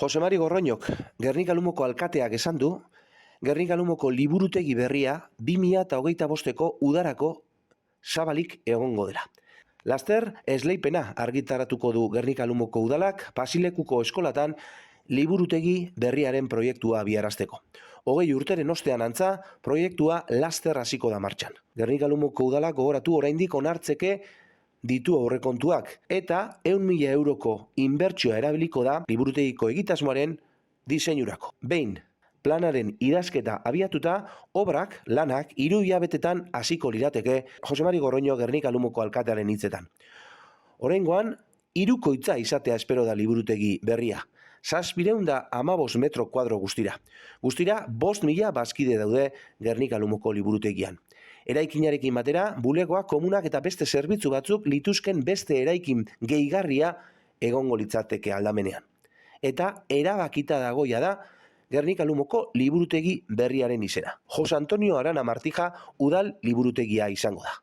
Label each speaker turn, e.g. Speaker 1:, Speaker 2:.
Speaker 1: Jose Mari Gorroñok, Gernika Lumoko alkateak esan du, Gernika Lumoko liburutegi berria 2025ko udarako zabalik egongo dela. Laster, esleipena argitaratuko du Gernika Lumoko udalak Pasilekuko eskolatan liburutegi berriaren proiektua abiarazteko. 20 urteren ostean antza, proiektua laster hasiko da martxan. Gernika Lumoko udalak gogoratu oraindik onartzeke ditu aurrekontuak eta 100.000 euroko inbertsioa erabiliko da liburutegiko egitasmoaren diseinurako. Behin, planaren idazketa abiatuta, obrak, lanak, 3 hilabetetan hasiko lirateke Jose Mari Gorroño Gernika Lumoko alkatearen hitzetan. Oraingoan, 3 izatea espero da liburutegi berria. 715 metro kuadro guztira. Guztira, 5.000 bazkide daude Gernika Lumoko liburutegian. Eraikinarekin batera, bulegoak, komunak eta beste zerbitzu batzuk lituzken beste eraikin gehigarria egongo litzateke aldamenean. Eta erabakita dagoia da Gernika Lumoko liburutegi berriaren izena. Jose Antonio Arana Martija udal liburutegia izango da.